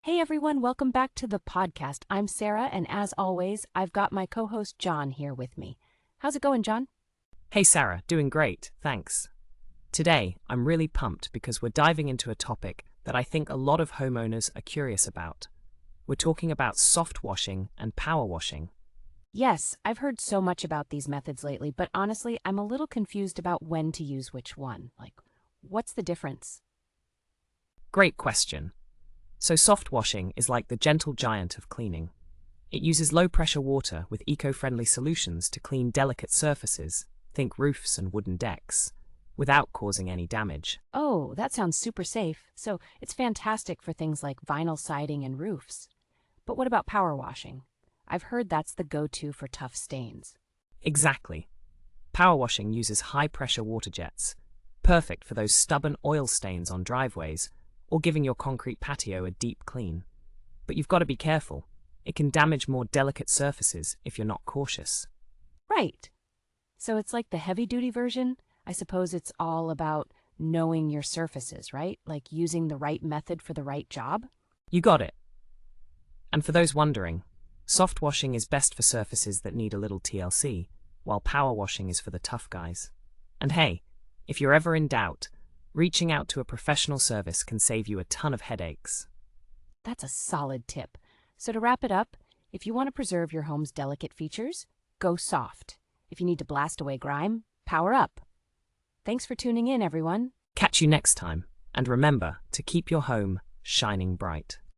Hey everyone, welcome back to the podcast. I'm Sarah, and as always, I've got my co host John here with me. How's it going, John? Hey Sarah, doing great, thanks. Today, I'm really pumped because we're diving into a topic that I think a lot of homeowners are curious about. We're talking about soft washing and power washing. Yes, I've heard so much about these methods lately, but honestly, I'm a little confused about when to use which one. What's the difference? Great question. So soft washing is like the gentle giant of cleaning. It uses low-pressure water with eco-friendly solutions to clean delicate surfaces, think roofs and wooden decks, without causing any damage. Oh, that sounds super safe. So it's fantastic for things like vinyl siding and roofs. But what about power washing? I've heard that's the go-to for tough stains. Exactly. Power washing uses high-pressure water jets, perfect for those stubborn oil stains on driveways or giving your concrete patio a deep clean. But you've got to be careful. It can damage more delicate surfaces if you're not cautious. Right. So it's like the heavy-duty version. I suppose it's all about knowing your surfaces, right? Like using the right method for the right job? You got it. And for those wondering, soft washing is best for surfaces that need a little TLC, while power washing is for the tough guys. And hey, if you're ever in doubt, reaching out to a professional service can save you a ton of headaches. That's a solid tip. So to wrap it up, if you want to preserve your home's delicate features, go soft. If you need to blast away grime, power up. Thanks for tuning in, everyone. Catch you next time, and remember to keep your home shining bright.